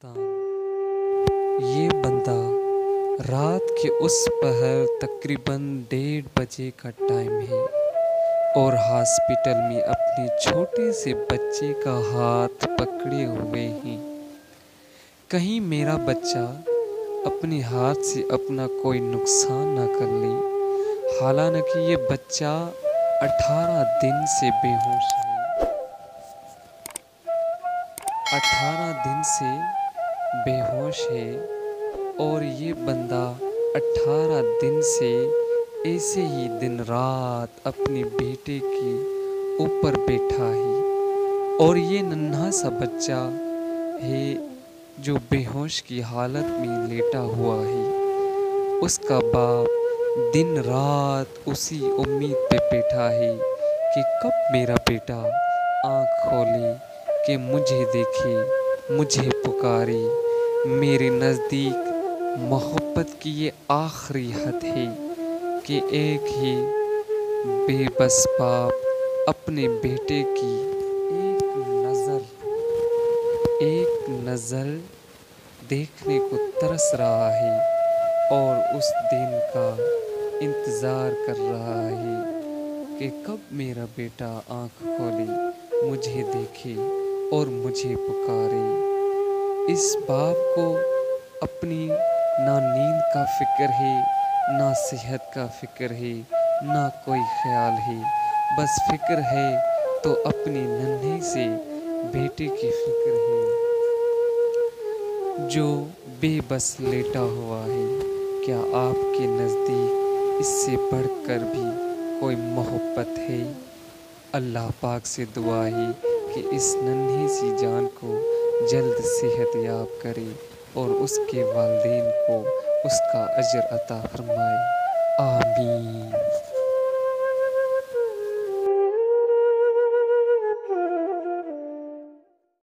یہ بندہ رات کے اس پہر تقریباً 1:30 بجے کا ٹائم ہے اور ہاسپٹل میں اپنے چھوٹے سے بچے کا ہاتھ پکڑے ہوئے ہیں۔ کہیں میرا بچہ اپنے ہاتھ سے اپنا کوئی نقصان نہ کر لے، حالانکہ یہ بچہ 18 دن سے بے ہوش ہے۔ 18 دن سے بے ہوش ہے اور یہ بندہ 18 دن سے ایسے ہی دن رات اپنے بیٹے کے اوپر بیٹھا ہے، اور یہ ننھا سا بچہ ہے جو بے ہوش کی حالت میں لیٹا ہوا ہے۔ اس کا باپ دن رات اسی امید پہ بیٹھا ہے کہ کب میرا بیٹا آنکھ کھولے، کہ مجھے دیکھے، مجھے پکارے۔ میرے نزدیک محبت کی یہ آخری حد ہے کہ ایک ہی بے بس باپ اپنے بیٹے کی ایک نظر دیکھنے کو ترس رہا ہے اور اس دن کا انتظار کر رہا ہے کہ کب میرا بیٹا آنکھ کھولے، مجھے دیکھے اور مجھے پکارے۔ اس باپ کو اپنی نہ نیند کا فکر ہے، نہ صحت کا فکر ہے، نہ کوئی خیال ہے، بس فکر ہے تو اپنے ننھے سے بیٹے کی فکر ہے جو بے بس لیٹا ہوا ہے۔ کیا آپ کے نزدیک اس سے بڑھ کر بھی کوئی محبت ہے؟ اللہ پاک سے دعا ہے کہ اس ننھی سی جان کو جلد صحت یاب کرے اور اس کے والدین کو اس کا اجر عطا فرمائے۔ آمین۔